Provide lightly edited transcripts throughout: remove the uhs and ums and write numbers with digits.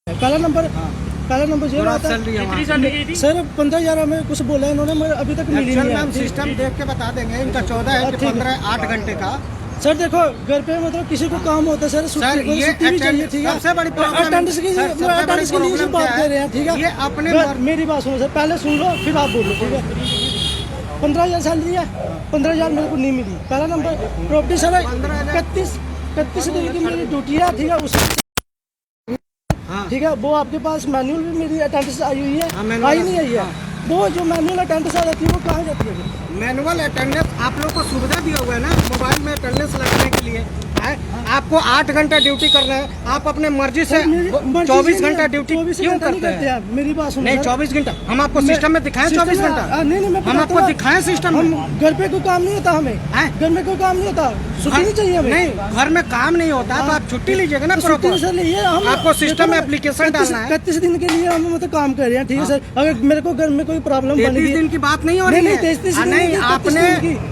काला नंबर जो आता है। कितनी सैलरी गई थी? सर 15,000 हमें कुछ बोला है इन्होंने, मगर अभी तक मिली नहीं है। सिस्टम देख के बता देंगे, इनका 14 है कि 15 8 घंटे का। सर देखो घर पे मतलब किसी को काम होता है सर, सर ये छुट्टी भी चाहिए, ठीक है। सबसे बड़ी प्रॉब्लम अटेंडेंस के लिए बात कर रहे हैं, ठीक है। ये अपने मेरी बात सुनो सर, पहले सुन लो फिर आप बोलो, ठीक है। 15,000 सैलरी है, 15,000 मेरे को नहीं मिली। पहला नंबर प्रॉपर्टी सर 31 दिन की मेरी ड्यूटी है, ठीक है। उसमें ठीक है, वो आपके पास मैनुअल भी मेरी अटेंडेंस आई हुई है, आई नहीं आई है। वो जो मैनुअल अटेंडेंस आ जाती है वो कहाँ जाती है? मैनुअल अटेंडेंस आप लोग को सुविधा दिया हुआ है ना, मोबाइल में अटेंडेंस लगाने के लिए है। आपको 8 घंटा ड्यूटी करना है, आप अपने मर्जी से 24 घंटा ड्यूटी क्यों करते हैं? मेरी बात सुनो। नहीं 24 घंटा हम आपको सिस्टम में दिखाएं, 24 घंटा नहीं हम आपको दिखाएं सिस्टम में। घर पे कोई काम नहीं होता हमें, घर में कोई काम नहीं होता, छुट्टी नहीं चाहिए हमें। नहीं घर में काम नहीं होता तो आप छुट्टी लीजिएगा ना। आपको सिस्टम में एप्लीकेशन डालना है। 31 दिन के लिए हम मतलब काम कर रहे हैं, ठीक है सर। अगर मेरे को घर में कोई प्रॉब्लम बन गई, 30 दिन की बात नहीं हो रही है। नहीं आपने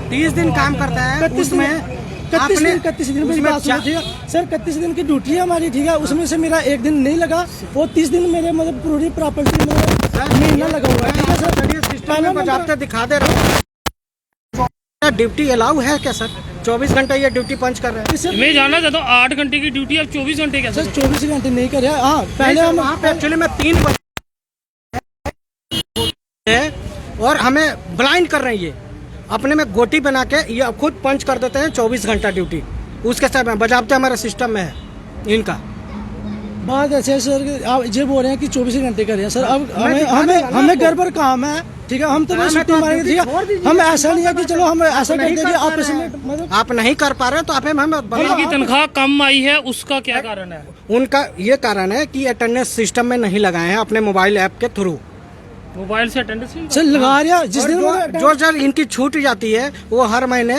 30 दिन काम करता है, 31 दिन 31 दिन मेरी बात सुनो, ठीक है सर। 31 दिन की ड्यूटी है हमारी, ठीक है। उसमें से मेरा एक दिन नहीं लगा, वो 30 दिन मेरे मतलब पूरी प्रॉपर्टी में महीना लगा हुआ है, ठीक है सर। सिस्टम में बजाते दिखा दे रहे हो। ड्यूटी अलाउ है क्या सर? 24 घंटा ये ड्यूटी पंच कर रहे हैं। मैं जानना चाहता हूँ 8 घंटे की ड्यूटी, अब 24 घंटे कैसे? सर 24 घंटे नहीं कर रहे। हाँ पहले हम एक्चुअली में 3 बजे और हमें ब्लाइंड कर रहे हैं। ये अपने में गोटी बना के ये खुद पंच कर देते हैं 24 घंटा ड्यूटी। उसके साथ बजाबते हमारे सिस्टम में है इनका। बात ऐसे है सर, आप ये बोल रहे हैं कि 24 घंटे कर रहे हैं सर। अब हमें घर पर काम है, ठीक है। हम तो बस छुट्टी मारेंगे, ठीक है। हम ऐसा नहीं है कि चलो हम ऐसा कर देंगे आपस में, मतलब आप नहीं कर पा रहे तो आप हमें उनकी तनख्वाह कम आई है, उसका क्या कारण है? उनका ये कारण है कि अटेंडेंस सिस्टम में नहीं लगाए हैं अपने मोबाइल ऐप के थ्रू। मोबाइल से अटेंडेंस सर लगा रहा जिस दिन जो सर इनकी छूट जाती है वो हर महीने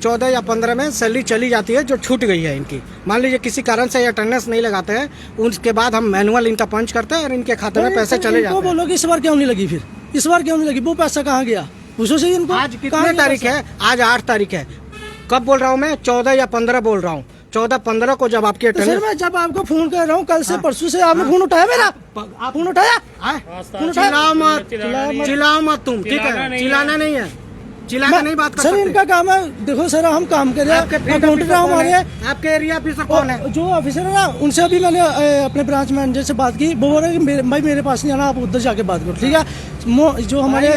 14 या 15 में सैलरी चली जाती है जो छूट गई है इनकी। मान लीजिए किसी कारण से अटेंडेंस नहीं लगाते हैं, उसके बाद हम मैनुअल इनका पंच करते हैं और इनके खाते में पैसे चले जाते हैं। बोलो कि इस बार क्यों नहीं लगी, फिर इस बार क्यों नहीं लगी? वो पैसा कहाँ गया? पूछो सही इनको। आज कितने तारीख है? आज 8 तारीख है। कब बोल रहा हूँ मैं? 14 या 15 बोल रहा हूँ। 14-15 को जब आपकी अटेंडेंस, मैं जब आपको फोन कर रहा हूँ कल से परसों से, आपने फोन उठाया मेरा? फोन उठाया? चिल्लाओ मत तुम, ठीक है। चिल्लाना नहीं है, चिल्लाना नहीं बात कर सर। इनका काम है, देखो सर हम काम कर रहे हैं, अकाउंटेंट हमारे। आपके एरिया ऑफिसर कौन है? जो ऑफिसर है ना, उनसे अभी मैंने अपने ब्रांच मैनेजर से बात की। वो बोल रहे हैं कि भाई मेरे पास नहीं आना, आप उधर जाके बात करो, ठीक है। जो हमारे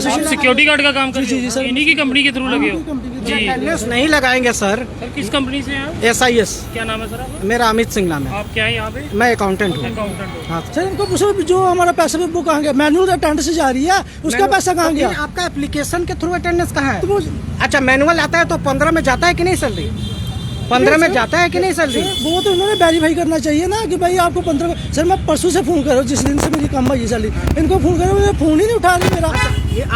सिक्योरिटी गार्ड का काम कर जी सर, इन्हीं की कंपनी के थ्रू लगे हो जी? अटेंडेंस नहीं लगाएंगे सर। किस कंपनी से हैं? SIS। क्या नाम है सर आपका? मेरा अमित सिंह नाम है। आप क्या है यहाँ पे? मैं अकाउंटेंट हूँ। अकाउंटेंट। हाँ सर इनको पूछो जो हमारा पैसा वो कहाँ गया? मैनुअल अटेंडेंस जा रही है, उसका पैसा कहाँ गया? आपका एप्लीकेशन के थ्रू अटेंडेंस कहाँ है? अच्छा मैनुअल आता है तो 15 में जाता है कि नहीं सैलरी? 15 में जाता है कि नहीं सैलरी? वो तो उन्होंने वेरीफाई करना चाहिए ना कि भाई आपको 15। सर मैं परसों से फोन कर रहा हूँ, जिस दिन से मेरी कम आई सैलरी, इनको फोन कर रहा हूँ, फोन ही नहीं उठा रही मेरा।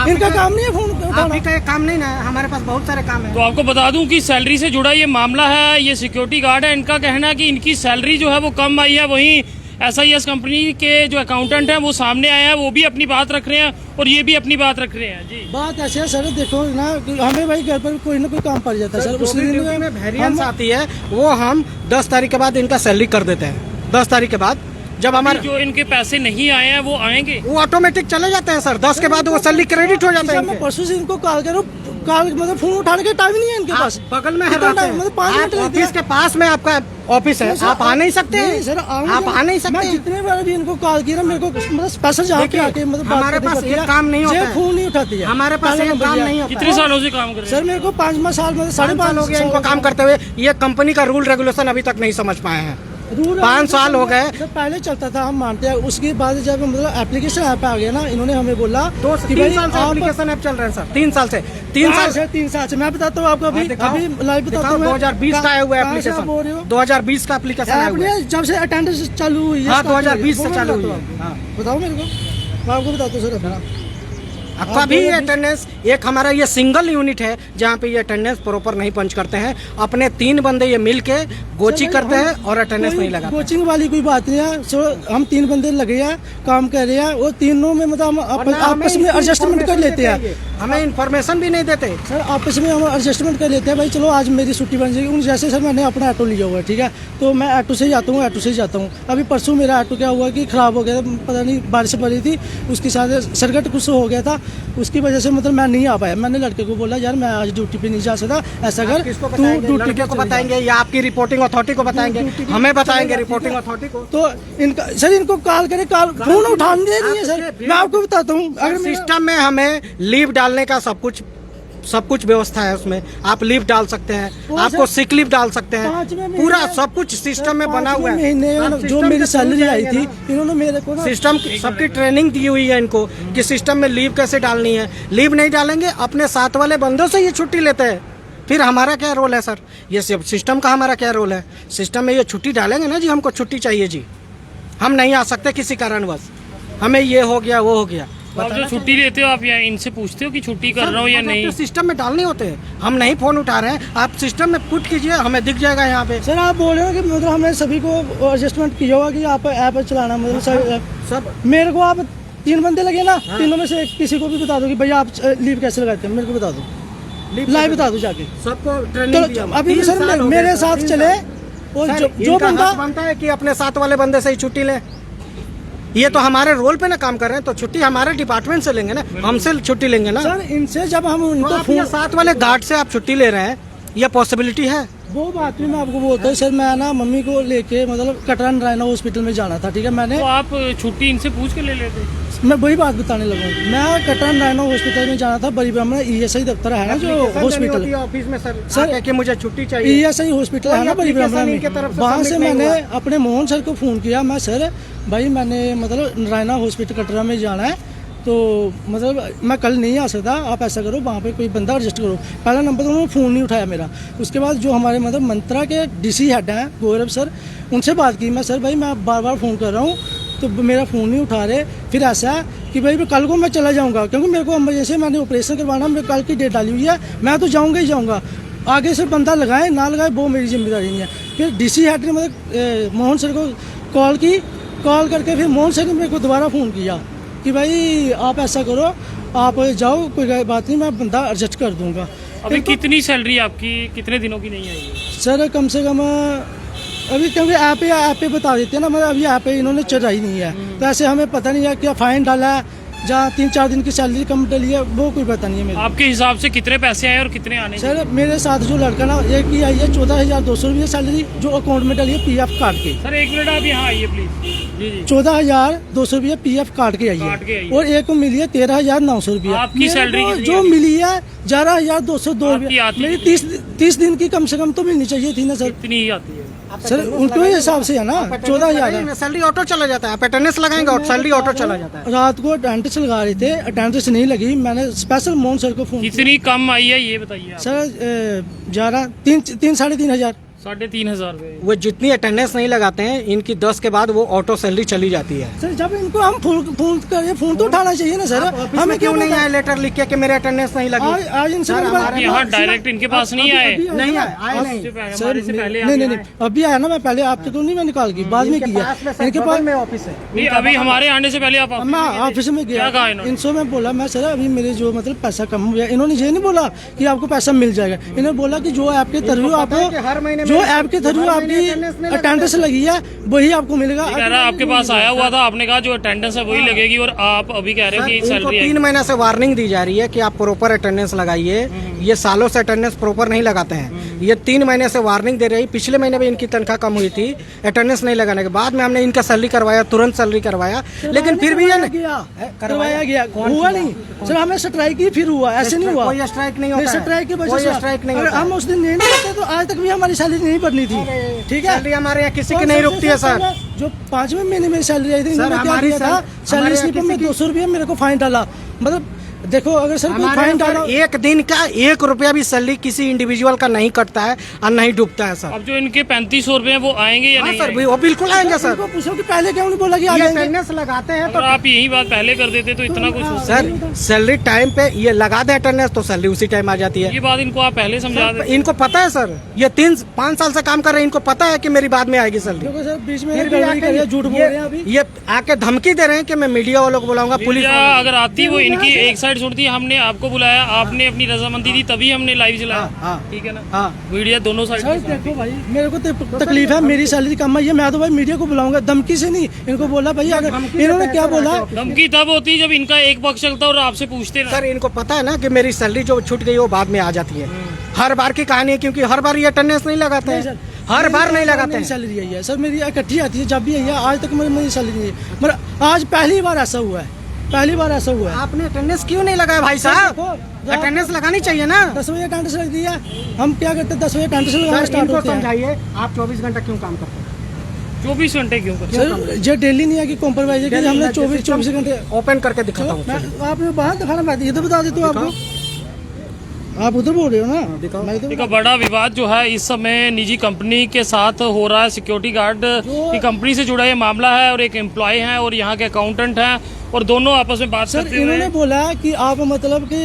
इनका काम नहीं है फोन उठाना। का काम नहीं ना, हमारे पास बहुत सारे काम है। तो आपको बता दूं कि सैलरी से जुड़ा ये मामला है। ये सिक्योरिटी गार्ड है, इनका कहना है कि इनकी सैलरी जो है वो कम आई है। वहीं SIS कंपनी के जो अकाउंटेंट हैं वो सामने आए हैं, वो भी अपनी बात रख रहे हैं और ये भी अपनी बात रख रहे हैं जी। बात ऐसे है सर, देखो ना हमें भाई घर पर कोई ना कोई काम पड़ जाता है सर। उस दिन में वेरिएंस आती है वो हम 10 तारीख के बाद इनका सैलरी कर देते हैं। 10 तारीख के बाद जब हमारे जो इनके पैसे नहीं आए हैं वो आएंगे, वो ऑटोमेटिक चले जाते हैं सर। 10 के बाद वो सैलरी क्रेडिट हो जाता है। मैं परसों से इनको कॉल करूँ, कॉल मतलब फोन उठाने के टाइम नहीं है इनके पास। बगल में मतलब 5 मिनट ऑफिस के पास में आपका ऑफिस है, आप आ नहीं सकते हैं सर। आप आ नहीं सकते। मैं जितने बार भी इनको कॉल किया मेरे को मतलब स्पेशल जाके आके मतलब हमारे पास ये काम नहीं होता है, फोन नहीं उठाती है हमारे पास ये काम नहीं होता। कितने सालों से काम कर रहे हैं सर? मेरे को 5 साल मतलब 5.5 हो गया इनको काम करते हुए। ये कंपनी का रूल रेगुलेशन अभी तक नहीं समझ पाए हैं। 5 साल हो गए। सर पहले चलता था, हम मानते हैं। उसके बाद जब मतलब एप्लीकेशन ऐप आ गया ना, इन्होंने हमें बोला 3 साल से एप्लीकेशन ऐप चल रहे हैं सर। 3 साल से 3 साल से मैं बताता हूँ आपको। अभी लाइव बताता हूँ। 2020 का आया हुआ एप्लीकेशन, 2020 का एप्लीकेशन आया हुआ है। जब से अटेंडेंस चालू हुई है। 2020 से चालू हुई है। बताओ मेरे को, मैं आपको बताता हूँ सर। आपका भी अटेंडेंस, एक हमारा ये सिंगल यूनिट है जहाँ पे ये अटेंडेंस प्रॉपर नहीं पंच करते हैं। अपने 3 बंदे ये मिल के कोचिंग करते हैं और अटेंडेंस नहीं लगाते। कोचिंग वाली कोई बात नहीं है। हम 3 बंदे लगे हैं, काम कर रहे हैं, वो तीनों में मतलब हम आपस में एडजस्टमेंट कर लेते हैं। हमें इन्फॉर्मेशन भी नहीं देते। सर आपस में हम एडजस्टमेंट कर लेते हैं, भाई चलो आज मेरी छुट्टी बन जाएगी। उन जैसे सर मैंने अपना ऑटो लिया हुआ है, ठीक है, तो मैं ऑटो से ही जाता हूँ, ऑटो से ही जाता हूँ। अभी परसों मेरा ऑटो क्या हुआ कि ख़राब हो गया, पता नहीं बारिश पड़ी थी, उसके साथ सर्किट कुछ हो गया था, उसकी वजह से मतलब मैं नहीं आ पाया। मैंने लड़के को बोला यार मैं आज ड्यूटी पे नहीं जा सकता, ऐसा कर तू ड्यूटी को बताएंगे या आपकी रिपोर्टिंग अथॉरिटी को बताएंगे? हमें बताएंगे रिपोर्टिंग अथॉरिटी को। तो इनका सर इनको कॉल करे, कॉल फोन उठाने दे रही है सर। मैं आपको बताता हूँ, अगर सिस्टम में हमें लीव डालने का सब कुछ व्यवस्था है, उसमें आप लीव डाल सकते हैं, आपको सिक लीव डाल सकते हैं, पूरा सब कुछ सिस्टम में बना हुआ है। जो मेरी सैलरी आई थी इन्होंने मेरे को सिस्टम सबकी ट्रेनिंग दी हुई है इनको कि सिस्टम में लीव कैसे डालनी है। लीव नहीं डालेंगे अपने साथ वाले बंदों से ये छुट्टी लेते हैं, फिर हमारा क्या रोल है सर? ये सब सिस्टम का हमारा क्या रोल है? सिस्टम में ये छुट्टी डालेंगे ना जी, हमको छुट्टी चाहिए जी, हम नहीं आ सकते किसी कारणवश, हमें ये हो गया वो हो गया। आप जो छुट्टी लेते हो आप या इनसे पूछते हो कि छुट्टी कर रहा हूँ या नहीं? सिस्टम में डालने होते हैं, हम नहीं फोन उठा रहे हैं, आप सिस्टम में पुट कीजिए, हमें दिख जाएगा यहाँ पे। सर आप बोल रहे हो कि मतलब हमने सभी को एडजस्टमेंट किया होगा कि आप ऐप चलाना, मतलब सब मेरे को आप 3 बंदे लगे ना, तीनों में से किसी को भी बता दो कि भैया आप लीव कैसे लगाते हैं, मेरे को बता दो, लाइव बता दो जाके सबको ट्रेनिंग। तो अभी सर मेरे साथ चले और जो बंदा बनता है कि अपने साथ वाले बंदे से ही छुट्टी ले, ये तो हमारे रोल पे ना काम कर रहे हैं, तो छुट्टी हमारे डिपार्टमेंट से लेंगे ना, हमसे छुट्टी लेंगे ना सर। इनसे जब हम तो उनको अपने साथ वाले गार्ड से आप छुट्टी ले रहे हैं, ये पॉसिबिलिटी है? वो बात भी मैं आपको बोलता हूँ सर। मैं ना मम्मी को लेके मतलब कटरा नारायण हॉस्पिटल में जाना था, ठीक है, मैंने तो आप छुट्टी इनसे पूछ के ले लेते? मैं वही बात बताने लगा हूँ। मैं कटरा नारायण हॉस्पिटल में जाना था, बड़ी ब्राह्मण ESI दफ्तर है ना जो हॉस्पिटल ऑफिस में सर कि मुझे छुट्टी चाहिए, ESI हॉस्पिटल है ना बड़ी ब्राह्मण में, वहाँ से मैंने अपने मोहन सर को फ़ोन किया, मैं सर भाई मैंने मतलब नारायण हॉस्पिटल कटरा में जाना है, तो मतलब मैं कल नहीं आ सकता, आप ऐसा करो वहाँ पे कोई बंदा एडजस्ट करो। पहला नंबर तो उन्होंने फ़ोन नहीं उठाया मेरा। उसके बाद जो हमारे मतलब मंत्रा के DC हेड हैं गौरव सर, उनसे बात की मैं, सर भाई मैं बार बार फ़ोन कर रहा हूँ तो मेरा फ़ोन नहीं उठा रहे। फिर ऐसा है कि भाई कल को मैं चला जाऊँगा, क्योंकि मेरे को इमरजेंसी मैंने ऑपरेशन करवाना, मेरे कल की डेट डाली हुई है, मैं तो जाऊँगा ही जाऊँगा। आगे से बंदा लगाए ना लगाए वो मेरी जिम्मेदारी नहीं है। फिर DC हेड ने मतलब मोहन सर को कॉल करके फिर मोहन सर ने मेरे को दोबारा फ़ोन किया कि भाई आप ऐसा करो, आप जाओ, कोई बात नहीं, मैं बंदा एडजस्ट कर दूंगा। अभी कितनी सैलरी आपकी कितने दिनों की नहीं आई है? सर कम से कम अभी क्योंकि ऐप पे बता देते हैं ना, मतलब अभी ऐप पे इन्होंने चढ़ाई नहीं है, तो ऐसे हमें पता नहीं है क्या फाइन डाला है, जहाँ 3-4 दिन की सैलरी कम डली है, वो कोई पता नहीं है मेरे। आपके हिसाब से कितने पैसे आए और कितने आने? सर मेरे साथ जो लड़का ना, एक की आई है 14,200 रुपये सैलरी, जो अकाउंट में डली है PF काट के। सर 1 मिनट आप यहाँ आइए प्लीज। जी जी 14,200 रुपये PF काट के आई है, और एक को मिली है 13,900 रुपये। आपकी सैलरी जो मिली है 11,202 आपकी आती रुपये, मेरी 30 दिन की कम से कम तो मिलनी चाहिए थी ना सर। कितनी ही आती है? सर उनके हिसाब से है ना 14,000। सैलरी ऑटो चला जाता है, आप अटेंडेंस लगाएंगे और सैलरी ऑटो चला जाता है। रात को अटेंडेंस लगा रहे थे, अटेंडेंस नहीं लगी, मैंने स्पेशल मोहन सर को फोन कितनी कम आई है ये बताइए आप? सर 3,500 3,500 रुपये। वो जितनी अटेंडेंस नहीं लगाते हैं, इनकी 10 के बाद वो ऑटो सैलरी चली जाती है। सर जब इनको हम फोन करें, फोन तो उठाना चाहिए ना सर। हमें क्यों नहीं आए लेटर लिख के कि मेरे अटेंडेंस नहीं लगी? आज इनसे यहाँ डायरेक्ट इनके पास नहीं आए? नहीं आए हमारे से पहले नहीं अभी आया ना, मैं पहले आपके तो नहीं मैं निकाल की, बाद में किया इनके पास में ऑफिस है। नहीं अभी हमारे आने से पहले आप मैं ऑफिस में गया, क्या कहा इन्होंने? इनसे मैं बोला, मैं सर अभी मेरे जो मतलब पैसा कम हो गया, इन्होंने ये नहीं बोला कि आपको पैसा मिल जाएगा, इन्होंने बोला कि जो ऐप के थ्रू आपको, जो ऐप के थ्रू आपकी अटेंडेंस लगी है वही आपको मिलेगा। कह रहा आपके पास आया हुआ था, आपने कहा जो अटेंडेंस है वही लगेगी, और आप अभी कह रहे हो कि सैलरी 3 महीने से वार्निंग दी जा रही है कि आप प्रॉपर अटेंडेंस लगाइए। ये सालों से अटेंडेंस प्रॉपर नहीं लगाते हैं, ये 3 महीने से वार्निंग दे रही। पिछले महीने भी इनकी तनख्वाह कम हुई थी अटेंडेंस नहीं लगाने के बाद में, हमने इनका सैलरी करवाया, तुरंत सैलरी करवाया, लेकिन फिर भी ये करवाया गया, हुआ नहीं सर, हमें स्ट्राइक ही फिर हुआ, ऐसे नहीं हुआ। कोई स्ट्राइक नहीं होता है, स्ट्राइक की वजह से स्ट्राइक नहीं अगर हम उस दिन नहीं करते तो आज तक भी हमारी सैलरी नहीं बढ़नी थी, ठीक है। सैलरी हमारे यहाँ किसी की नहीं रुकती है सर। जो 5वें महीने में सैलरी आई थी, इन्होंने क्या किया था, सैलरी स्लिप में 200 रुपये मेरे को फाइन डाला। मतलब देखो अगर सर कोई फाइन डाला, एक दिन का 1 रुपया भी सैलरी किसी इंडिविजुअल का नहीं कटता है और नहीं डूबता है सर। अब जो इनके 3500 रुपए हैं वो आएंगे या नहीं? सर वो बिल्कुल आएंगे सर। पूछो कि पहले क्यों नहीं बोला कि अटेंडेंस लगाते हैं तो आप यही बात पहले कर देते तो इतना कुछ होता। सर सैलरी टाइम पे ये लगा दे अटेंडेंस तो सैलरी उसी टाइम आ जाती है। ये बात इनको आप पहले समझा देते। इनको पता है सर, ये 3-5 साल से काम कर रहे हैं, इनको पता है कि मेरी बाद में आएगी सैलरी। सर बीच में झूठ बोल रहे हैं अभी, ये आके धमकी दे रहे हैं कि मैं मीडिया वालों को बुलाऊंगा, पुलिस अगर आती वो इनकी एक साइड छोड़ दी, हमने आपको बुलाया, आपने अपनी रजामंदी दी, तभी हमने लाइव चलाया। हाँ। ठीक है ना? हाँ। मीडिया दोनों सर साइड। देखो भाई, मेरे को तकलीफ है, मेरी सैलरी कम आई है, मैं तो भाई मीडिया को बुलाऊंगा, धमकी से नहीं। इनको बोला भाई, अगर इन्होंने क्या बोला, धमकी तब होती है जब इनका एक पक्ष चलता है और आपसे पूछते ना। सर इनको पता है ना कि मेरी सैलरी जो छूट गई वो बाद में आ जाती है। हर बार की कहानी है, क्योंकि हर बार ये अटेंडेंस नहीं लगाते नहीं हैं, सर, हर बार नहीं लगाते मेरी हैं। सैलरी आई है सर, मेरी इकट्ठी आती है, जब भी आई है, आज तक मेरी सैलरी नहीं है, मतलब आज पहली बार ऐसा हुआ है, पहली बार ऐसा हुआ है। आपने अटेंडेंस क्यों नहीं लगाया भाई साहब? देखो, अटेंडेंस लगानी चाहिए ना। 10 बजे अटेंडेंस रख दिया, हम क्या करते हैं 10 बजे अटेंडेंस लगाना सर स्टार्ट इनको होते हैं। समझाइए, आप 24 घंटा क्यों काम करते हैं? 24 घंटे क्यों करते? सर ये डेली नहीं है कि कॉम्प्रोमाइज है कि हमने 24 घंटे। ओपन करके दिखाता हूँ। आपने बाहर दिखाना, मैं ये तो बता देता हूँ आपको, आप उधर बोल रहे हो ना, दिखाओ। मैं इधर एक बड़ा विवाद जो है इस समय निजी कंपनी के साथ हो रहा है। सिक्योरिटी गार्ड की कंपनी से जुड़ा ये मामला है और एक एम्प्लॉय है और यहाँ के अकाउंटेंट हैं और दोनों आपस में बात सर करते हुए। इन्होंने बोला कि आप मतलब कि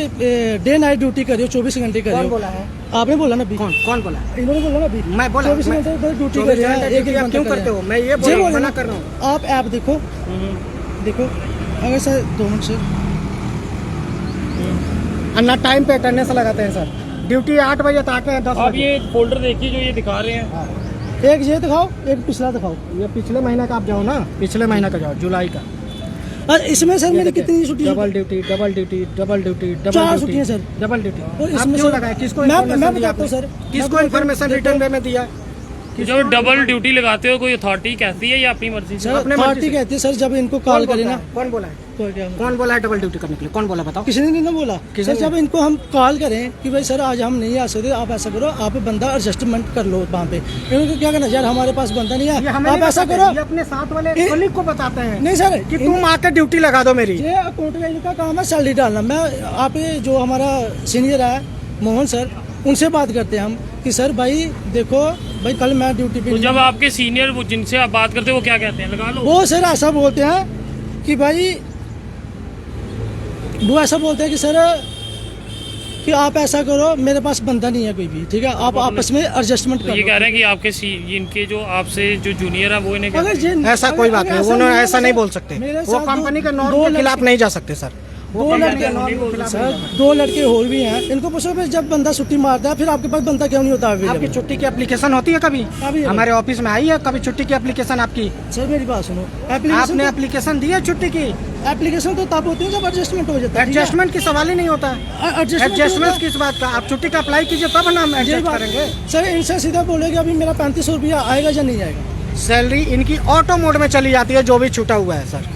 डे नाइट ड्यूटी करियो, 24 घंटे कौन करियो। बोला है? आपने बोला ना अभी, कौन कौन बोला है? इन्होंने बोला ना अभी, मैं बोला 24 घंटे ड्यूटी 24 करिए, घंटे एक duty आप क्यों करते हो? मैं ये बोल रहा हूँ, मना कर रहा हूँ। आप ऐप देखो, देखो अगर सर 2 मिनट से अन्ना टाइम पे अटेंडेंस लगाते हैं सर। ड्यूटी 8 बजे तक है, 10 आप बजे। ये फोल्डर देखिए जो ये दिखा रहे हैं। एक ये दिखाओ, एक पिछला दिखाओ। ये पिछले महीने का आप जाओ ना, पिछले महीने का जाओ, जुलाई का। और इसमें सर मेरी कितनी छुट्टी है? Double duty, double duty, double duty, double 4 duty. छुट्टियां सर। Double duty. और आप इसमें क्यों सर- लगाए? किसको मैं information बताता दिया हूँ आपने? सर, किसको मैं इन्फॉर्मेशन देखो- रिटर्न वे में दिया? जो डबल ड्यूटी लगाते हो कोई अथॉरिटी कहती है या अपनी मर्जी से? सर अपने मर्जी पार्टी से। कहती है सर, जब इनको कौन कॉल बोलता करे ना, है? कौन बोला है? तो क्या कौन बोला है डबल ड्यूटी करने के लिए? कौन बोला बताओ? किसी ने नहीं ना बोला। किसी सर ने? जब इनको हम कॉल करें कि भाई सर आज हम नहीं आ सकते, आप ऐसा करो, आप बंदा एडजस्टमेंट कर लो वहाँ पे। इनको क्या करना, यार हमारे पास बंदा नहीं ये है, हमें आप नहीं ऐसा बताते, करो। ये अपने साथ वाले ये- कलीग को बताते हैं नहीं सर, कि तुम आकर ड्यूटी लगा दो मेरी। ये अकाउंट का इनका काम है सैलरी डालना। मैं आप ये जो हमारा सीनियर है मोहन सर, उनसे बात करते हैं हम कि सर भाई देखो भाई कल मैं ड्यूटी पे तो जब आपके सीनियर जिनसे आप बात करते हैं वो क्या कहते हैं? लगा लो। वो सर ऐसा बोलते हैं कि भाई, वो ऐसा बोलते हैं कि सर कि आप ऐसा करो, मेरे पास बंदा नहीं है कोई भी, ठीक है, आप आपस में एडजस्टमेंट तो कर ये लो। कह रहे हैं कि आपके इनके जो आपसे जो जूनियर है वो इन्हें अगर कहते हैं। ऐसा कोई बात नहीं, उन्होंने ऐसा नहीं बोल सकते। मेरे वो साथ कंपनी के दो नॉर्म के खिलाफ लड़के- नहीं जा सकते सर। वो दो कंपनी लड़के के नॉर्म के खिलाफ नहीं सर, जा सकते। 2 लड़के और भी हैं, इनको पूछो भाई जब बंदा छुट्टी मारता है फिर आपके पास बंदा क्यों नहीं होता आपकी available? छुट्टी की एप्लीकेशन होती है कभी? कभी है। हमारे ऑफिस में आई है कभी छुट्टी की एप्लीकेशन आपकी? सर मेरी बात सुनो, आपने एप्लीकेशन दी है छुट्टी की? एप्लीकेशन तो तब होती है जब एडजस्टमेंट हो जाता है, ठीक है? एडजस्टमेंट की सवाल ही नहीं होता है। एडजस्टमेंट किस बात का? आप छुट्टी का अप्लाई कीजिए तब हम यही एडजस्ट बात करेंगे। सर, इनसे सीधा बोलेगा अभी मेरा 3500 रुपया आएगा या नहीं आएगा। सैलरी इनकी ऑटो मोड में चली जाती है जो भी छूटा हुआ है सर,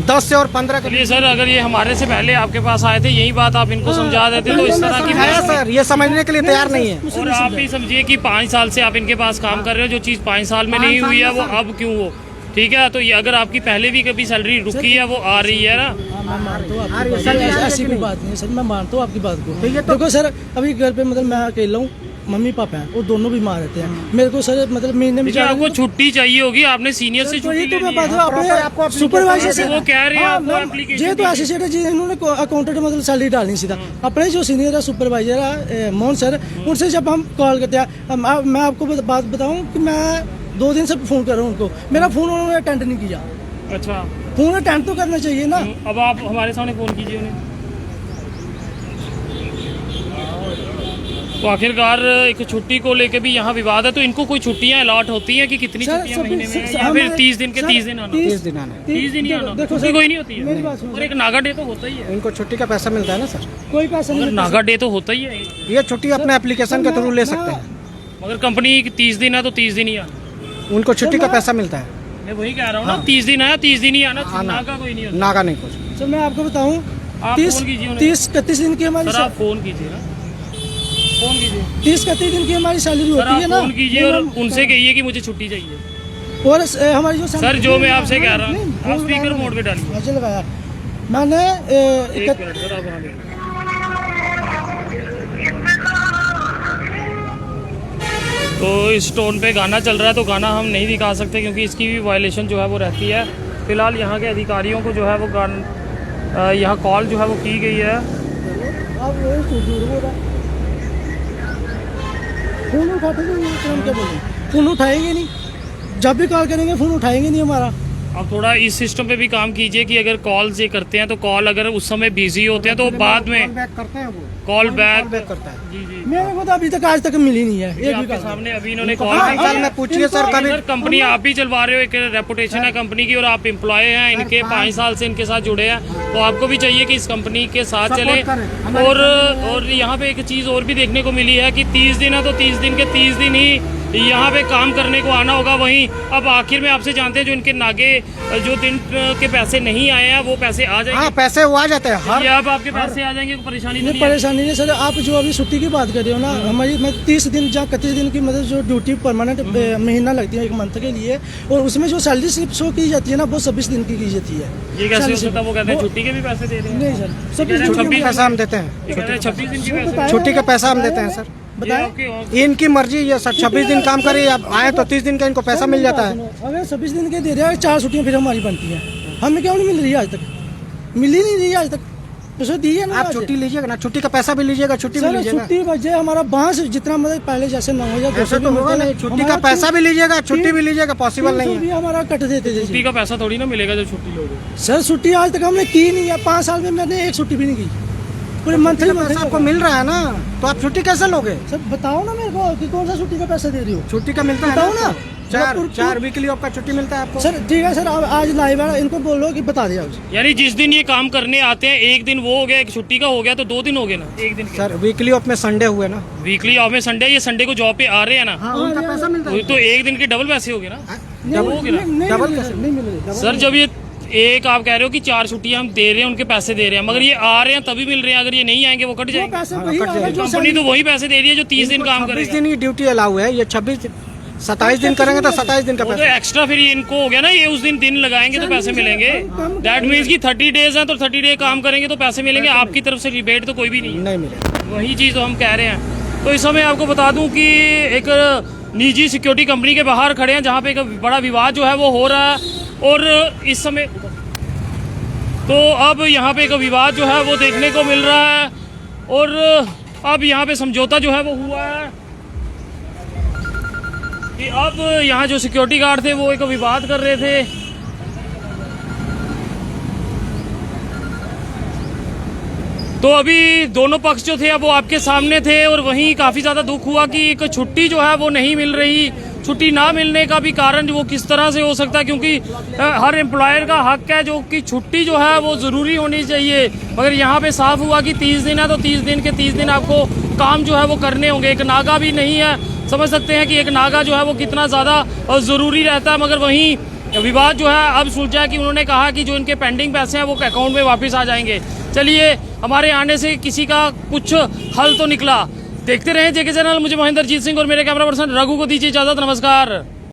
10 से और 15 के चलिए सर, अगर ये हमारे से पहले आपके पास आए थे यही बात आप इनको समझा देते तो इस तरह की है सर, ये समझने के लिए तैयार नहीं है। मुझसे और नहीं आप समझा। भी समझिए कि 5 साल से आप इनके पास काम कर रहे हो, जो चीज़ 5 साल में नहीं हुई है वो अब क्यों हो? ठीक है, तो ये अगर आपकी पहले भी कभी सैलरी रुकी है वो आ रही है ना। हाँ, मैं मानता हूँ आपकी अरे बात। सर, यार, ऐसी लेकिन कोई नहीं। बात नहीं है सर, मैं मानता हूँ आपकी बात को। तो ये तो- देखो सर, अभी घर पे मतलब मैं अकेला हूँ, मम्मी पापा हैं, वो दोनों बीमार रहते हैं। मेरे को सर मतलब महीने में देखिए आपको छुट्टी चाहिए होगी, आपने सीनियर से तो छुट्टी ये तो ले मैं ली है। बात आपको अपने application सुपरवाइजर है, से वो कह रहे हैं हाँ, आपको मैं- application ये तो एसोसिएट है जी, इन्होंने अकाउंटेंट मतलब सैलरी डालनी सीधा। अपने जो सीनियर है सुपरवाइजर है मोहन सर, उनसे जब हम कॉल करते हैं, मैं आपको बात बताऊं कि मैं 2 दिन से फ़ोन कर रहा हूँ उनको, मेरा फ़ोन उन्होंने अटेंड नहीं किया। अच्छा, फ़ोन अटेंड तो करना चाहिए ना। अब आप हमारे सामने फोन कीजिए उन्हें। तो आखिरकार एक छुट्टी को लेके भी यहाँ विवाद है, तो इनको कोई छुट्टियाँ अलॉट होती हैं कि कितनी सर, छुट्टियाँ सभी- महीने में सर, या फिर हमें- 30 दिन के सर, 30 दिन आना? 30 दिन आना है। 30 दिन ही आना, देखो छुट्टी सर, कोई नहीं होती मेरी है। बात सुनो और एक नागा डे तो होता ही है, इनको छुट्टी का पैसा मिलता है ना सर, कोई पैसा मगर नहीं नागा डे तो होता ही है। ये छुट्टी अपने एप्लीकेशन के थ्रू ले सकते हैं। मगर कंपनी 30 दिन है तो 30 दिन ही आना। उनको छुट्टी का पैसा मिलता है, मैं वही कह रहा हूँ ना, 30 दिन आया 30 दिन ही आना, आना। नागा कोई नहीं होता। नागा नहीं कुछ। सर मैं आपको बताऊं, आप 30 फोन कीजिए उन्हें। 30-31 दिन की हमारी सर आप फोन कीजिए ना, फोन कीजिए 30-31 दिन की हमारी सैलरी सर, होती आप है ना। फोन कीजिए और उनसे कहिए कि मुझे छुट्टी चाहिए। और हमारी जो सर जो मैं आपसे कह रहा हूँ, नहीं, आप बोल स्पीकर रहा हूँ। मोड पे डालिए। अच्छा लगाया मैंने एक मिनट सर, आप वहाँ देखिए। तो इस टोन पे गाना चल रहा है, तो गाना हम नहीं दिखा सकते क्योंकि इसकी भी वायलेशन जो है वो रहती है। फिलहाल यहाँ के अधिकारियों को जो है वो यहाँ कॉल जो है वो की गई है। आप वो झूठ बोल रहा है। फोन उठाते नहीं, हम क्या बोलें, फोन उठाएंगे नहीं, जब भी कॉल करेंगे फोन उठाएंगे नहीं हमारा। अब थोड़ा इस सिस्टम पे भी काम कीजिए कि अगर कॉल्स ये करते हैं तो कॉल अगर उस समय बिजी होते हैं तो बाद में बैक करते हैं वो कॉल बैक करता है। जी जी मेरे को तो अभी तक आज तक मिली नहीं है ये एक भी आपके कॉल। सामने अभी इन्होंने कॉल हाँ, साल में पूछिए सर कभी सर कंपनी आप ही चलवा रहे हो, एक रेपुटेशन है कंपनी की और आप एम्प्लॉय हैं इनके, 5 साल से इनके साथ जुड़े हैं, तो आपको भी चाहिए कि इस कंपनी के साथ चले। करें। और यहाँ पे एक चीज़ और भी देखने को मिली है कि 30 दिन है तो 30 दिन के 30 दिन ही यहाँ पे काम करने को आना होगा। वहीं अब आखिर में आपसे जानते हैं जो इनके नागे जो दिन के पैसे नहीं आए हैं वो पैसे आ जाएंगे। हाँ पैसे वो आ जाते हैं हर ये अब आपके पैसे आ जाएंगे, कोई परेशानी नहीं नहीं है। परेशानी नहीं सर, आप जो अभी छुट्टी की बात कर रहे हो ना, हमारी मैं 30 दिन या 31 दिन की मतलब जो ड्यूटी परमानेंट महीना लगती है 1 मंथ के लिए, और उसमें जो सैलरी स्लिप शो की जाती है ना वो 26 दिन की जाती है। ये कैसे हो सैलरी सकता है? वो कहते हैं वो- छुट्टी के भी पैसे दे रहे हैं। नहीं सर, कह 26 रहे हैं छुट्टी 26 पैसा हम देते हैं, ये कह रहे हैं 26 दिन की पैसे। बताया- छुट्टी का पैसा हम देते हैं सर। बताएं। ओके, इनकी मर्जी, ये सर 26 दिन काम करे अब आए तो 30 दिन का इनको पैसा मिल जाता है। अगर 26 दिन के दे रहे हैं, 4 छुट्टियां फिर हमारी बनती हैं, हमें क्यों नहीं मिल रही है आज तक? मिली नहीं रही है आज तक, तो दी है ना आप आज। छुट्टी लीजिएगा ना, छुट्टी का पैसा भी लीजिएगा, छुट्टी भी सर लीजिएगा। छुट्टी बजे हमारा बांस जितना मतलब पहले जैसे 9 या 200 ऐसा तो होगा नहीं, छुट्टी का पैसा भी लीजिएगा, छुट्टी भी लीजिएगा, पॉसिबल नहीं भी है। हमारा कट देते थे छुट्टी का पैसा थोड़ी ना मिलेगा जब छुट्टी लोगे। सर। छुट्टी आज तक हमने की नहीं है, 5 साल में मैंने एक छुट्टी भी नहीं की, पूरे मंथली पैसा आपको मिल रहा है ना, तो आप छुट्टी कैसे लोगे? सर बताओ ना मेरे को कि कौन सा छुट्टी का पैसा दे रही हो। छुट्टी का मिलता है बताओ ना। 4 वीकली आपका छुट्टी मिलता है आपको। सर ठीक है सर, आज लाइव है, इनको बोलो कि बता दिया आज। यानी जिस दिन ये काम करने आते हैं एक दिन वो हो गया, एक छुट्टी का हो गया, तो 2 दिन हो गए ना, एक दिन सर वीकली ऑफ में संडे हुए ना, वीकली ऑफ में संडे, ये संडे को जॉब पे आ रहे हैं ना, हाँ उनका पैसा मिलता है। तो एक दिन के डबल पैसे हो गए ना। नहीं हो गया ना? नहीं डबल मिले, कैसे? नहीं मिले सर जब ये एक आप कह रहे हो कि 4 छुट्टियां हम दे रहे हैं, उनके पैसे दे रहे हैं, मगर ये आ रहे हैं तभी मिल रहे हैं, अगर ये नहीं आएंगे वो कट वो जाएंगे। पैसे हाँ, वही कट आ रहे जाएगा। जो कंपनी तो वही पैसे दे रही है जो 30 दिन काम 26 करेगा। दिन की ड्यूटी अलाउ है, ये 27 दिन करेंगे तो 27 दिन का वो तो पैसा। एक्स्ट्रा फिर इनको हो गया ना, ये उस दिन लगाएंगे तो पैसे मिलेंगे। दैट मीन्स कि 30 डेज हैं तो 30 डे काम करेंगे तो पैसे मिलेंगे, आपकी तरफ से रिबेट तो कोई भी नहीं है। नहीं मिलेगा। वही चीज़ तो हम कह रहे हैं। तो इस समय आपको बता दूं कि एक निजी सिक्योरिटी कंपनी के बाहर खड़े हैं जहां पे एक बड़ा विवाद जो है वो हो रहा है, और इस समय तो अब यहाँ पे एक विवाद जो है वो देखने को मिल रहा है, और अब यहाँ पे समझौता जो है वो हुआ है कि अब यहाँ जो सिक्योरिटी गार्ड थे वो एक विवाद कर रहे थे। तो अभी दोनों पक्ष जो थे अब वो आपके सामने थे, और वहीं काफ़ी ज़्यादा दुख हुआ कि एक छुट्टी जो है वो नहीं मिल रही। छुट्टी ना मिलने का भी कारण वो किस तरह से हो सकता है, क्योंकि हर एम्प्लॉयर का हक है जो कि छुट्टी जो है वो ज़रूरी होनी चाहिए, मगर यहाँ पे साफ हुआ कि 30 दिन है तो 30 दिन के 30 दिन आपको काम जो है वो करने होंगे। एक नागा भी नहीं है, समझ सकते हैं कि एक नागा जो है वो कितना ज़्यादा ज़रूरी रहता है, मगर वहीं विवाद जो है अब सुलझा कि उन्होंने कहा कि जो इनके पेंडिंग पैसे हैं वो अकाउंट में वापस आ जाएंगे। चलिए, हमारे आने से किसी का कुछ हल तो निकला। देखते रहे जेके चैनल। मुझे महेंद्रजीत सिंह और मेरे कैमरा पर्सन रघु को दीजिए इजाज़त। नमस्कार।